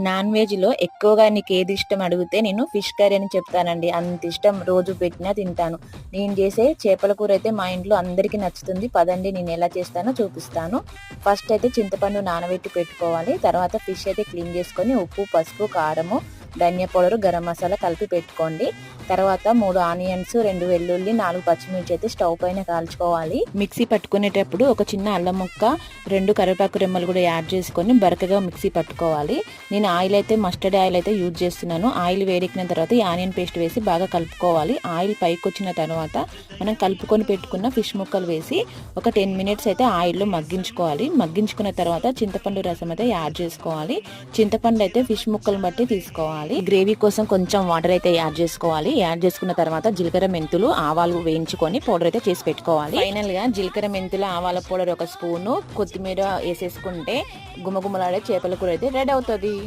Non వెజ్‌లో ఎక్కువగా నీకేది ఇష్టం అడిగితే నేను ఫిష్ కర్రీ అని చెప్తానండి. అంత ఇష్టం, రోజు పెట్టినా తింటాను. నేను చేసే చేపల కూర అయితే మా ఇంట్లో అందరికీ నచ్చుతుంది. పదండి నేను ఎలా చేస్తానో చూపిస్తాను. ఫస్ట్ అయితే చింతపండు నానబెట్టి పెట్టుకోవాలి. తర్వాత ఫిష్ అయితే క్లీన్ చేసుకొని ఉప్పు, పసుపు, కారము, ధనియా పౌడర్, గరం మసాలా కలిపి పెట్టుకోండి. తర్వాత 3 ఆనియన్స్, 2 వెల్లుల్లి, 4 పచ్చిమిర్చి అయితే స్టవ్ పైన కాల్చుకోవాలి. మిక్సీ పట్టుకునేటప్పుడు ఒక చిన్న అల్లం ముక్క, 2 కరివేపాకు రెమ్మలు కూడా యాడ్ చేసుకొని బరకగా మిక్సీ పట్టుకోవాలి. నేను ఆయిల్ అయితే మస్టర్డ్ ఆయిల్ అయితే యూజ్ చేస్తున్నాను. ఆయిల్ వేడెక్కిన తర్వాత ఈ ఆనియన్ పేస్ట్ వేసి బాగా కలుపుకోవాలి. ఆయిల్ పైకి వచ్చిన తర్వాత మనం కలుపుకొని పెట్టుకున్న ఫిష్ ముక్కలు వేసి ఒక 10 మినిట్స్ అయితే ఆయిల్లో మగ్గించుకోవాలి. మగ్గించుకున్న తర్వాత చింతపండు రసం అయితే యాడ్ చేసుకోవాలి. చింతపండు అయితే ఫిష్ ముక్కలను బట్టి తీసుకోవాలి. గ్రేవీ కోసం కొంచెం వాటర్ అయితే యాడ్ చేసుకోవాలి. యాడ్ చేసుకున్న తర్వాత జీలకర్ర, మెంతులు, ఆవాలు వేయించుకొని పౌడర్ అయితే చేసి పెట్టుకోవాలి. ఫైనల్ గా జీలకర్ర, మెంతులు, ఆవాల పౌడర్ 1 స్పూను, కొత్తిమీర వేసేసుకుంటే గుమగుమలాడే చేపల కూర అయితే రెడీ అవుతుంది.